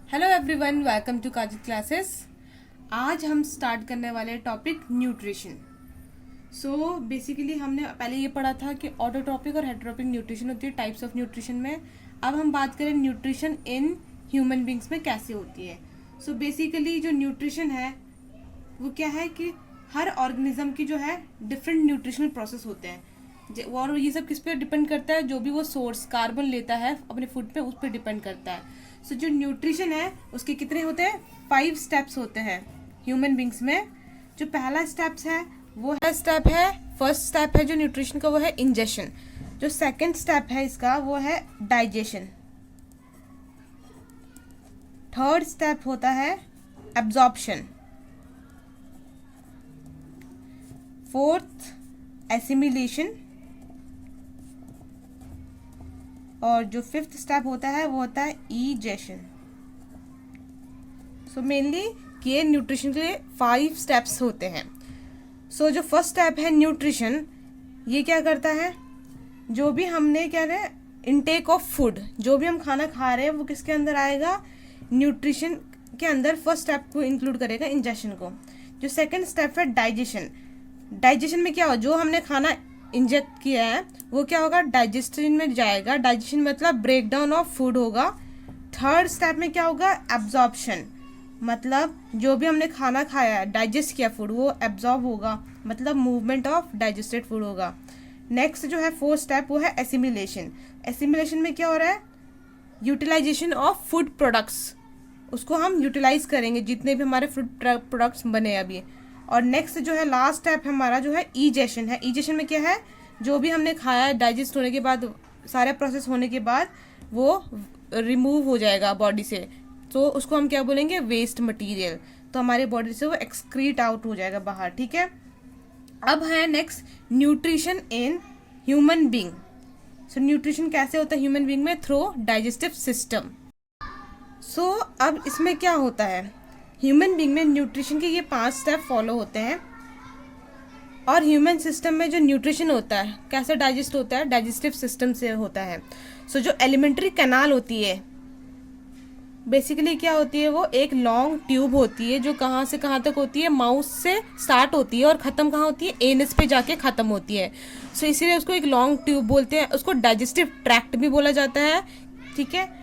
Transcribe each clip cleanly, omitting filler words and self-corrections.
Hello everyone, welcome to काजिक classes. आज हम स्टार्ट करने वाले टॉपिक न्यूट्रिशन। सो बेसिकली हमने पहले ये पढ़ा था कि ऑटोट्रॉपिक और हेटरोट्रॉपिक न्यूट्रिशन होती है टाइप्स ऑफ न्यूट्रिशन में। अब हम बात करें न्यूट्रिशन इन ह्यूमन बींग्स में कैसे होती है। सो बेसिकली जो न्यूट्रिशन है वो क्या है कि हर ऑर्गेनिज्म की जो है डिफरेंट न्यूट्रिशनल प्रोसेस होते हैं और ये सब किस पे डिपेंड करता है, जो भी वो सोर्स कार्बन लेता है अपने फूड पे उस पर डिपेंड करता है। सो जो न्यूट्रिशन है उसके कितने होते हैं, 5 स्टेप्स होते हैं ह्यूमन बींग्स में। जो पहला स्टेप्स है वो है फर्स्ट स्टेप है जो न्यूट्रिशन का वो है इंजेशन। जो सेकंड स्टेप है इसका वो है डाइजेशन। थर्ड स्टेप होता है एब्जॉर्प्शन। Fourth assimilation. और जो फिफ्थ स्टेप होता है वो होता है ईजेशन। सो मेनली ये न्यूट्रिशन के लिए 5 स्टेप्स होते हैं। सो जो फर्स्ट स्टेप है न्यूट्रिशन, ये क्या करता है, जो भी हमने क्या है इनटेक ऑफ फूड, जो भी हम खाना खा रहे हैं वो किसके अंदर आएगा, न्यूट्रिशन के अंदर फर्स्ट स्टेप को इंक्लूड करेगा, इंजेशन को। जो सेकंड स्टेप है डाइजेशन। डाइजेशन में क्या हो, जो हमने खाना इंजेक्ट किया है वो क्या होगा, डाइजेशन में जाएगा। डाइजेशन मतलब ब्रेक डाउन ऑफ फूड होगा। थर्ड स्टेप में क्या होगा, एब्जॉर्प्शन, मतलब जो भी हमने खाना खाया डाइजेस्ट किया फूड वो एब्जॉर्ब होगा, मतलब मूवमेंट ऑफ डाइजेस्टेड फूड होगा। नेक्स्ट जो है फोर्थ स्टेप वो है एसिमिलेशन। एसिमिलेशन में क्या हो रहा है, यूटिलाइजेशन ऑफ फूड प्रोडक्ट्स, उसको हम यूटिलाइज करेंगे जितने भी हमारे फूड प्रोडक्ट्स बने अभी। और नेक्स्ट जो है लास्ट स्टेप हमारा जो है ईजेशन है। ईजेशन में क्या है, जो भी हमने खाया डाइजेस्ट होने के बाद, सारे प्रोसेस होने के बाद वो रिमूव हो जाएगा बॉडी से, तो उसको हम क्या बोलेंगे, वेस्ट मटेरियल। तो हमारे बॉडी से वो एक्सक्रीट आउट हो जाएगा बाहर, ठीक है। अब है next nutrition in human being. So nutrition कैसे होता है ह्यूमन बींग में, थ्रू डाइजेस्टिव सिस्टम। सो अब इसमें क्या होता है, ह्यूमन बींग में न्यूट्रिशन के ये 5 स्टेप फॉलो होते हैं। और ह्यूमन सिस्टम में जो न्यूट्रिशन होता है कैसे डाइजेस्ट होता है, डाइजेस्टिव सिस्टम से होता है। सो जो एलिमेंट्री कैनाल होती है बेसिकली क्या होती है, वो एक लॉन्ग ट्यूब होती है जो कहाँ से कहाँ तक होती है, माउथ से स्टार्ट होती है और ख़त्म कहाँ होती है, एनस पे जाके ख़त्म होती है। सो इसीलिए उसको एक लॉन्ग ट्यूब बोलते हैं। उसको डाइजेस्टिव ट्रैक्ट भी बोला जाता है, ठीक है।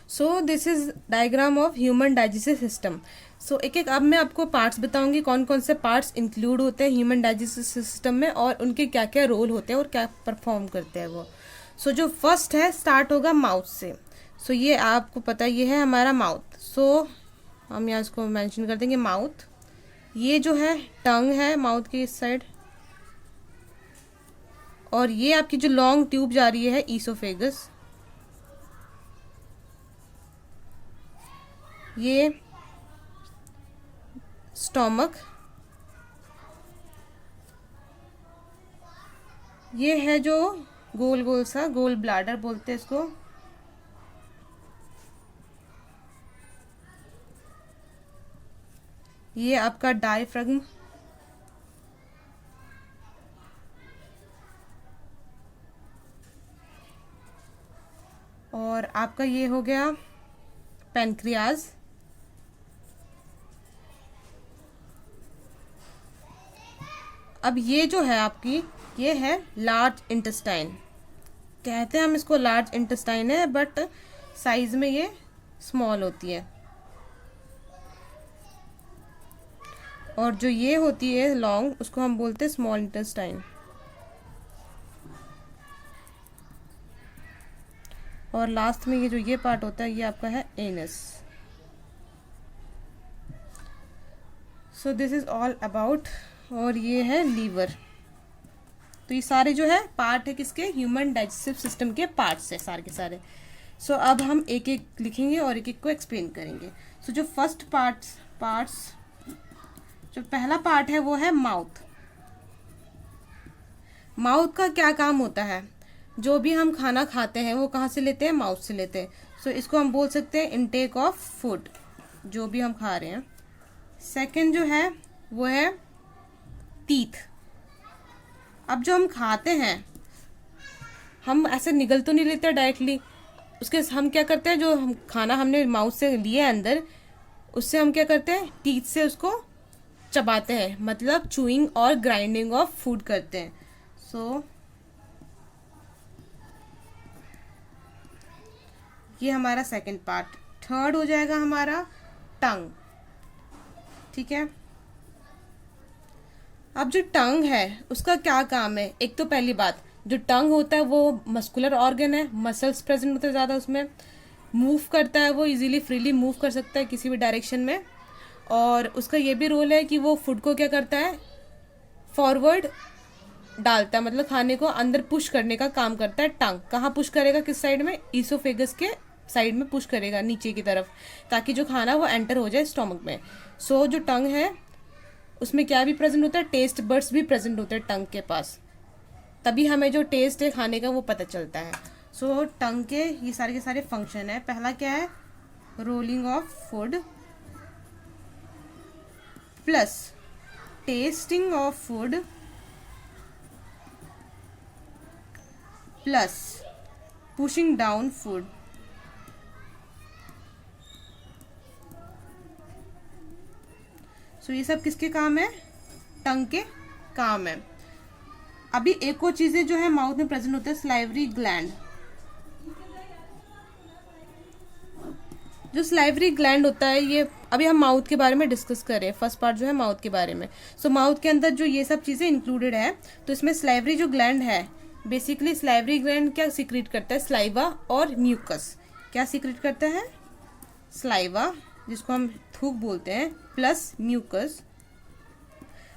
So this is diagram of human digestive system. So एक एक अब मैं आपको पार्ट्स बताऊंगी, कौन कौन से पार्ट्स इंक्लूड होते हैं ह्यूमन डाइजेस्टिव सिस्टम में और उनके क्या क्या रोल होते हैं और क्या परफॉर्म करते हैं वो। सो जो फर्स्ट है स्टार्ट होगा माउथ से। सो ये आपको पता है, ये है हमारा माउथ। सो हम यहाँ इसको मेंशन कर देंगे माउथ। ये जो है टंग है माउथ की इस साइड, और ये आपकी जो लॉन्ग ट्यूब जा रही है ईसोफेगस। ये स्टोमक, ये है जो गोल गोल सा गोल ब्लैडर बोलते हैं इसको। ये आपका डायफ्रागम, और आपका ये हो गया पैनक्रियाज। अब ये जो है आपकी, ये है लार्ज इंटेस्टाइन। कहते हैं हम इसको लार्ज इंटेस्टाइन है, बट साइज में ये स्मॉल होती है। और जो ये होती है लॉन्ग, उसको हम बोलते हैं स्मॉल इंटेस्टाइन। और लास्ट में ये जो ये पार्ट होता है ये आपका है anus. So this is all about. और ये है लीवर। तो ये सारे जो है पार्ट है किसके, ह्यूमन डाइजेस्टिव सिस्टम के पार्ट्स है सारे के सारे। सो अब हम एक एक लिखेंगे और एक एक को एक्सप्लेन करेंगे। सो जो फर्स्ट पार्ट्स जो पहला पार्ट है वो है माउथ। माउथ का क्या काम होता है, जो भी हम खाना खाते हैं वो कहाँ से लेते हैं, माउथ से लेते हैं। सो इसको हम बोल सकते हैं इनटेक ऑफ फूड, जो भी हम खा रहे हैं। सेकंड जो है वो है टीथ। अब जो हम खाते हैं हम ऐसे निगल तो नहीं लेते डायरेक्टली, उसके हम क्या करते हैं, जो हम खाना हमने माउथ से लिया है अंदर, उससे हम क्या करते हैं, टीथ से उसको चबाते हैं, मतलब चूइंग और ग्राइंडिंग ऑफ फूड करते हैं। सो ये हमारा सेकंड पार्ट। थर्ड हो जाएगा हमारा टंग। ठीक है, अब जो टंग है उसका क्या काम है? एक तो पहली बात, जो टंग होता है वो मस्कुलर ऑर्गन है, मसल्स प्रेजेंट होते हैं ज़्यादा उसमें, मूव करता है, वो इजीली फ्रीली मूव कर सकता है किसी भी डायरेक्शन में। और उसका ये भी रोल है कि वो फूड को क्या करता है, फॉरवर्ड डालता है, मतलब खाने को अंदर पुश करने का काम करता है। टंग कहाँ पुश करेगा, किस साइड में? ईसोफेगस के साइड में पुश करेगा, नीचे की तरफ, ताकि जो खाना वो एंटर हो जाए स्टोमक में। सो जो टंग है उसमें क्या भी प्रेजेंट होता है, टेस्ट बर्ड्स भी प्रेजेंट होते हैं टंग के पास, तभी हमें जो टेस्ट है खाने का वो पता चलता है। सो टंग के ये सारे के सारे फंक्शन है। पहला क्या है, rolling of food, plus tasting of food, plus pushing down food. So ये सब किसके काम है, टंग के काम है। अभी एक और चीजें जो है माउथ में प्रेजेंट होते हैं, स्लाइवरी ग्लैंड। जो स्लाइवरी ग्लैंड होता है, ये अभी हम माउथ के बारे में डिस्कस कर रहे हैं, फर्स्ट पार्ट जो है माउथ के बारे में। सो माउथ के अंदर जो ये सब चीज़ें इंक्लूडेड है, तो इसमें स्लाइवरी जो ग्लैंड है, बेसिकली स्लाइवरी ग्लैंड क्या सीक्रेट करता है, स्लाइवा और म्यूकस। क्या सीक्रेट करता है, स्लाइवा जिसको हम थूक बोलते हैं, प्लस म्यूकस।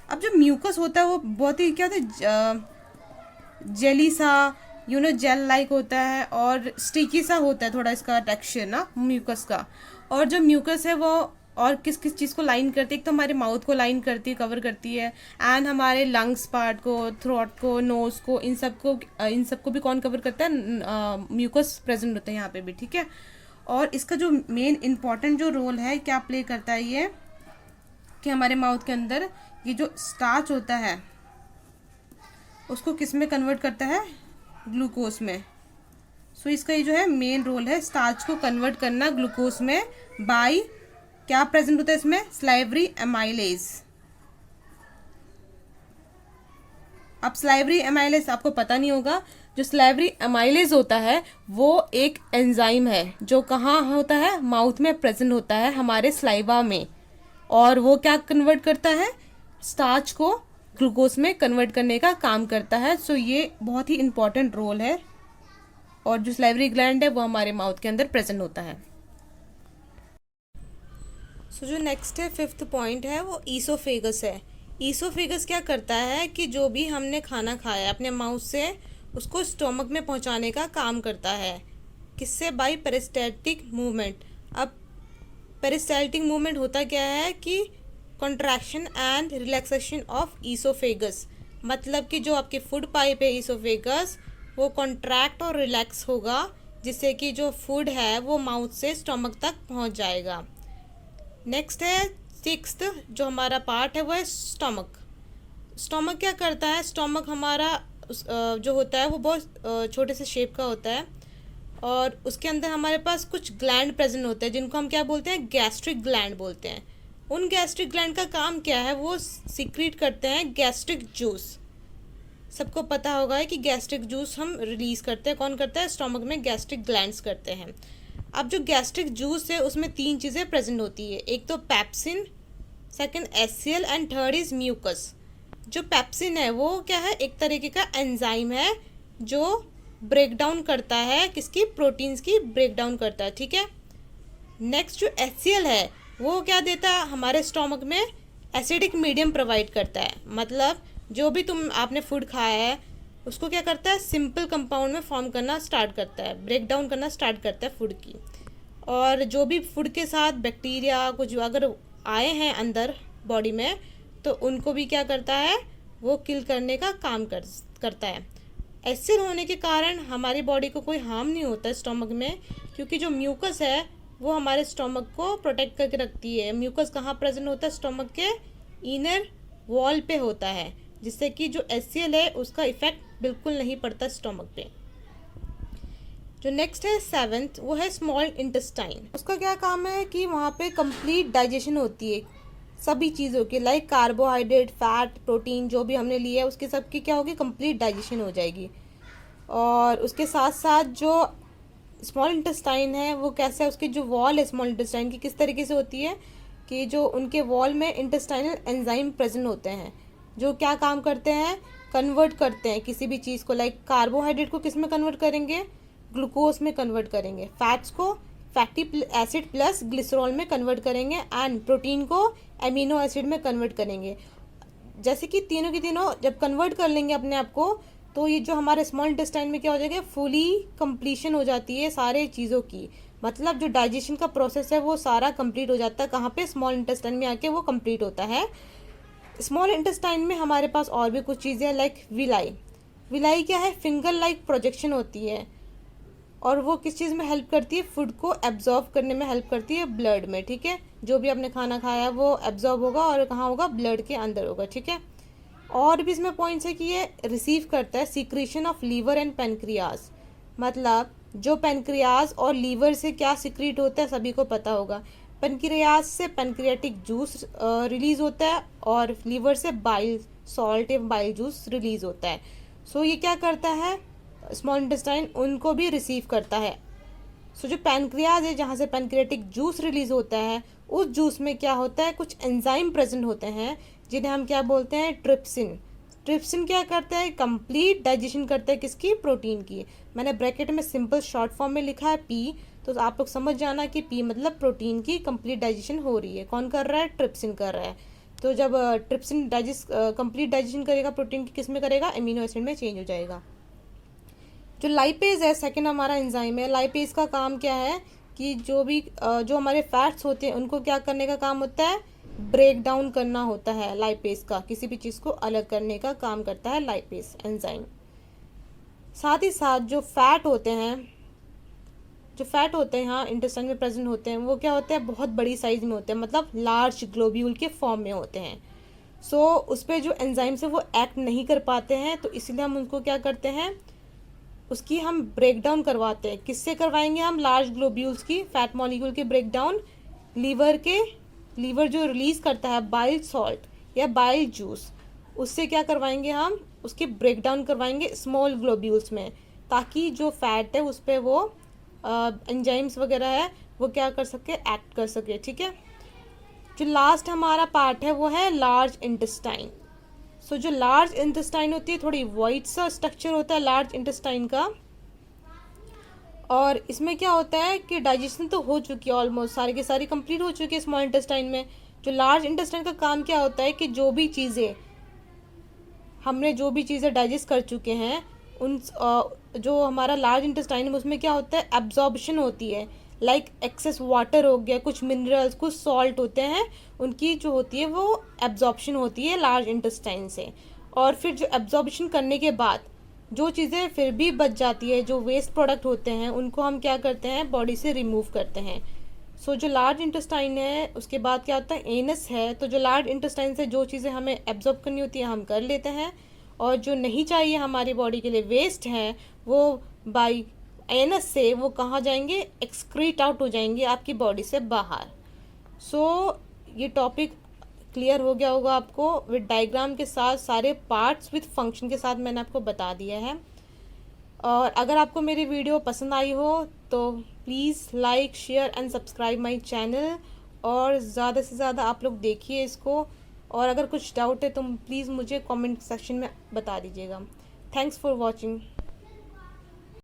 अब जो म्यूकस होता है वो बहुत ही क्या होता है, जेली सा, जेल लाइक होता है और स्टिकी सा होता है थोड़ा इसका टेक्सचर ना म्यूकस का। और जो म्यूकस है वो और किस किस चीज़ को लाइन करती है, एक तो हमारे माउथ को लाइन करती है, कवर करती है, एंड हमारे लंग्स पार्ट को, थ्रोट को, नोज को, इन सबको भी कौन कवर करता है, म्यूकस प्रेजेंट होता है यहाँ पे भी। ठीक है, और इसका जो मेन इंपॉर्टेंट जो रोल है क्या प्ले करता है ये, कि हमारे माउथ के अंदर ये जो स्टार्च होता है उसको किस में कन्वर्ट करता है, ग्लूकोज में। सो इसका ये जो है मेन रोल है, स्टार्च को कन्वर्ट करना ग्लूकोज में बाय क्या प्रेजेंट होता है इसमें, स्लाइवरी एमाइलेज। अब स्लाइवरी एमाइलेज आपको पता नहीं होगा, जो स्लाइवरी एमाइलेज होता है वो एक एंजाइम है जो कहाँ होता है, माउथ में प्रेजेंट होता है हमारे स्लाइवा में, और वो क्या कन्वर्ट करता है, स्टार्च को ग्लूकोज में कन्वर्ट करने का काम करता है। सो ये बहुत ही इंपॉर्टेंट रोल है, और जो स्लाइवरी ग्लैंड है वो हमारे माउथ के अंदर प्रेजेंट होता है। सो जो नेक्स्ट है, फिफ्थ पॉइंट है, वो ईसोफेगस है। ईसोफेगस क्या करता है कि जो भी हमने खाना खाया अपने माउथ से उसको स्टोमक में पहुंचाने का काम करता है, किससे, बाय पेरिस्टैल्टिक मूवमेंट। अब पेरिस्टैल्टिक मूवमेंट होता क्या है कि contraction and relaxation of oesophagus, मतलब कि जो आपके फूड पाइप है ईसोफेगस वो कॉन्ट्रैक्ट और रिलैक्स होगा, जिससे कि जो फूड है वो माउथ से स्टोमक तक पहुंच जाएगा। नेक्स्ट है सिक्स्थ जो हमारा पार्ट है वो है स्टोमक। स्टोमक क्या करता है, स्टोमक हमारा जो होता है वो बहुत छोटे से शेप का होता है, और उसके अंदर हमारे पास कुछ ग्लैंड प्रेजेंट होते हैं जिनको हम क्या बोलते हैं, गैस्ट्रिक ग्लैंड बोलते हैं। उन गैस्ट्रिक ग्लैंड का काम क्या है, वो सीक्रेट करते हैं गैस्ट्रिक जूस। सबको पता होगा है कि गैस्ट्रिक जूस हम रिलीज करते हैं, कौन करता है, स्टोमक में गैस्ट्रिक ग्लैंड्स करते हैं। अब जो गैस्ट्रिक जूस है उसमें तीन चीज़ें प्रेजेंट होती है, एक तो pepsin, second HCL and third is mucus. जो पेप्सिन है वो क्या है, एक तरीके का एंजाइम है जो ब्रेक डाउन करता है, किसकी, प्रोटीन्स की ब्रेक डाउन करता है। ठीक है, नेक्स्ट जो एचसीएल है वो क्या देता है, हमारे स्टोमक में एसिडिक मीडियम प्रोवाइड करता है, मतलब जो भी आपने फूड खाया है उसको क्या करता है, सिंपल कंपाउंड में फॉर्म करना स्टार्ट करता है, ब्रेक डाउन करना स्टार्ट करता है फूड की। और जो भी फूड के साथ बैक्टीरिया कुछ अगर आए हैं अंदर बॉडी में तो उनको भी क्या करता है, वो किल करने का काम करता है। एसिड होने के कारण हमारी बॉडी को कोई हार्म नहीं होता है स्टोमक में, क्योंकि जो म्यूकस है वो हमारे स्टोमक को प्रोटेक्ट करके रखती है। म्यूकस कहाँ प्रेजेंट होता है, स्टोमक के इनर वॉल पे होता है, जिससे कि जो एचसीएल है उसका इफेक्ट बिल्कुल नहीं पड़ता स्टोमक पे। जो नेक्स्ट है 7th, वो है स्मॉल इंटेस्टाइन। उसका क्या काम है कि वहाँ पे कंप्लीट डाइजेशन होती है सभी चीज़ों की, लाइक कार्बोहाइड्रेट, फैट, प्रोटीन जो भी हमने लिया है उसके सब की क्या होगी, कंप्लीट डाइजेशन हो जाएगी। और उसके साथ साथ जो स्मॉल इंटेस्टाइन है वो कैसे है, उसकी जो वॉल है स्मॉल इंटेस्टाइन की किस तरीके से होती है कि जो उनके वॉल में इंटेस्टाइनल एंजाइम प्रेजेंट होते हैं जो क्या काम करते हैं, कन्वर्ट करते हैं किसी भी चीज़ को, लाइक कार्बोहाइड्रेट को किस में कन्वर्ट करेंगे, ग्लूकोज में कन्वर्ट करेंगे, फैट्स को फैटी एसिड प्लस ग्लिसरॉल में कन्वर्ट करेंगे, एंड प्रोटीन को एमिनो एसिड में कन्वर्ट करेंगे। जैसे कि तीनों की तीनों जब कन्वर्ट कर लेंगे अपने आप को, तो ये जो हमारे स्मॉल इंटेस्टाइन में क्या हो जाएगा, फुली कंप्लीशन हो जाती है सारे चीज़ों की, मतलब जो डाइजेशन का प्रोसेस है वो सारा कंप्लीट हो जाता है। कहाँ पे, स्मॉल इंटेस्टाइन में आके वो कंप्लीट होता है। स्मॉल इंटेस्टाइन में हमारे पास और भी कुछ चीज़ें लाइक विलाई। विलाई क्या है, फिंगर लाइक प्रोजेक्शन होती है और वो किस चीज़ में हेल्प करती है, फूड को एब्जॉर्ब करने में हेल्प करती है, ब्लड में। ठीक है, जो भी आपने खाना खाया वो एब्जॉर्ब होगा और कहाँ होगा, ब्लड के अंदर होगा। ठीक है, और भी इसमें पॉइंट्स है कि ये रिसीव करता है secretion of liver and pancreas, मतलब जो पेनक्रियाज और लीवर से क्या सीक्रेट होता है सभी को पता होगा। पेनक्रियाज से पेनक्रियाटिक जूस रिलीज होता है और लीवर से बाइल सॉल्ट या बाइल जूस रिलीज होता है। सो ये क्या करता है, स्मॉल इंटेस्टाइन उनको भी रिसीव करता है। सो जो पैनक्रियाज है जहाँ से पैनक्रियाटिक जूस रिलीज होता है, उस जूस में क्या होता है, कुछ एंजाइम प्रेजेंट होते हैं जिन्हें हम क्या बोलते हैं, ट्रिप्सिन। ट्रिप्सिन क्या करता है, कंप्लीट डाइजेशन करता है किसकी, प्रोटीन की। मैंने ब्रैकेट में सिंपल शॉर्ट फॉर्म में लिखा है पी, तो आप लोग समझ जाना कि पी मतलब प्रोटीन की कंप्लीट डाइजेशन हो रही है। कौन कर रहा है, ट्रिप्सिन कर रहा है। तो जब ट्रिप्सिन कंप्लीट डाइजेशन करेगा प्रोटीन की, किस में करेगा, एमिनो एसिड में चेंज हो जाएगा। जो लाइपेज है सेकंड हमारा एंजाइम है। लाइपेज का काम क्या है कि जो हमारे फैट्स होते हैं उनको क्या करने का काम होता है, ब्रेक डाउन करना होता है। लाइपेज का किसी भी चीज़ को अलग करने का काम करता है लाइपेज एंजाइम। साथ ही साथ जो फैट होते हैं यहाँ इंटेस्टाइन में प्रेजेंट होते हैं, वो क्या होते हैं, बहुत बड़ी साइज में होते हैं, मतलब लार्ज ग्लोब्यूल के फॉर्म में होते हैं। सो उस पर जो एंजाइम्स है वो एक्ट नहीं कर पाते हैं, तो इसलिए हम उनको क्या करते हैं, उसकी हम ब्रेक डाउन करवाते हैं। किससे करवाएंगे हम, लार्ज ग्लोब्यूल्स की फैट मॉलिक्यूल के ब्रेक डाउन, लीवर जो रिलीज करता है बाइल सॉल्ट या बाइल जूस, उससे क्या करवाएंगे हम, उसकी ब्रेक डाउन करवाएंगे स्मॉल ग्लोब्यूल्स में, ताकि जो फैट है उस पर वो एंजाइम्स वगैरह है वो क्या कर सके, एक्ट कर सके। ठीक है, जो लास्ट हमारा पार्ट है वो है लार्ज इंटेस्टाइन। सो जो लार्ज इंटेस्टाइन होती है, थोड़ी वाइट सा स्ट्रक्चर होता है लार्ज इंटेस्टाइन का, और इसमें क्या होता है कि डाइजेशन तो हो चुकी है, ऑलमोस्ट सारी की सारी कंप्लीट हो चुकी है स्मॉल इंटेस्टाइन में। जो लार्ज इंटेस्टाइन का काम क्या होता है कि जो भी चीज़ें डाइजेस्ट कर चुके हैं उन जो हमारा लार्ज इंटेस्टाइन है उसमें क्या होता है, एब्जॉर्प्शन होती है, लाइक एक्सेस वाटर हो गया, कुछ मिनरल्स, कुछ सॉल्ट होते हैं, उनकी जो होती है वो एब्जॉर्प्शन होती है लार्ज इंटेस्टाइन से। और फिर जो एब्जॉर्प्शन करने के बाद जो चीज़ें फिर भी बच जाती है, जो वेस्ट प्रोडक्ट होते हैं, उनको हम क्या करते हैं, बॉडी से रिमूव करते हैं। सो जो लार्ज इंटेस्टाइन है उसके बाद क्या होता है, एनस है। तो जो लार्ज इंटेस्टाइन से जो चीज़ें हमें एब्जॉर्ब करनी होती है हम कर लेते हैं, और जो नहीं चाहिए हमारी बॉडी के लिए, वेस्ट है, वो बाई एनस से वो कहाँ जाएंगे, एक्सक्रीट आउट हो जाएंगे आपकी बॉडी से बाहर। सो ये टॉपिक क्लियर हो गया होगा आपको, विद डायग्राम के साथ, सारे पार्ट्स विद फंक्शन के साथ मैंने आपको बता दिया है। और अगर आपको मेरी वीडियो पसंद आई हो तो please like, share and subscribe my channel, और ज़्यादा से ज़्यादा आप लोग देखिए इसको। और अगर कुछ डाउट है तो प्लीज़ मुझे कमेंट सेक्शन में बता दीजिएगा। Thanks for watching.